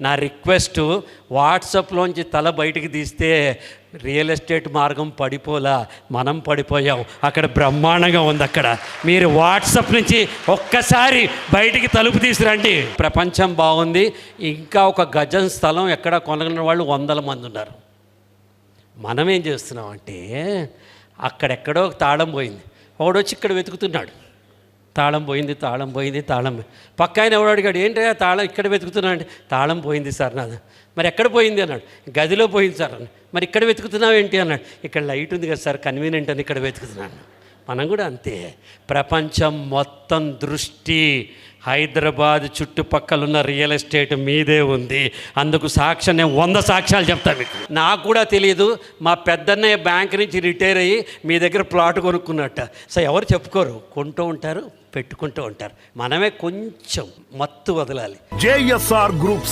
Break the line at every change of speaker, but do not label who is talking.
నా రిక్వెస్ట్, వాట్సాప్లోంచి తల బయటికి తీస్తే రియల్ ఎస్టేట్ మార్గం పడిపోలా, మనం పడిపోయాం. అక్కడ బ్రహ్మాండంగా ఉంది. అక్కడ మీరు వాట్సాప్ నుంచి ఒక్కసారి బయటికి తలుపు తీసుకురండి. ప్రపంచం బాగుంది. ఇంకా ఒక గజం స్థలం ఎక్కడ కొనగలిగిన వాళ్ళు 100 మంది ఉన్నారు. మనం ఏం చేస్తున్నామంటే అక్కడెక్కడో తాళం పోయింది, ఒకడొచ్చి ఇక్కడ వెతుకుతున్నాడు. తాళం పోయింది. పక్క ఆయన ఎవడు అడిగాడు, ఏంటో తాళం ఇక్కడ వెతుకుతున్నాడు. తాళం పోయింది సార్ నాది. మరి ఎక్కడ పోయింది అన్నాడు. గదిలో పోయింది సార్ అన్నాడు. మరి ఇక్కడ వెతుకుతున్నావు ఏంటి అన్నాడు. ఇక్కడ లైట్ ఉంది కదా సార్, కన్వీనియంట్ అని ఇక్కడ వెతుకుతున్నాను. మనం కూడా అంతే. ప్రపంచం మొత్తం దృష్టి హైదరాబాద్ చుట్టుపక్కల ఉన్న రియల్ ఎస్టేట్ మీదే ఉంది. అందుకు సాక్ష్యం నేను 100 సాక్ష్యాలు చెప్తాను మీకు. నాకు కూడా తెలియదు, మా పెద్దన్నయ్య బ్యాంక్ నుంచి రిటైర్ అయ్యి మీ దగ్గర ప్లాట్ కొనుక్కున్నట్ట. సో ఎవరు చెప్పుకోరు, కొంటూ ఉంటారు, పెట్టుకుంటూ ఉంటారు. మనమే కొంచెం మత్తు వదలాలి.
JSR Group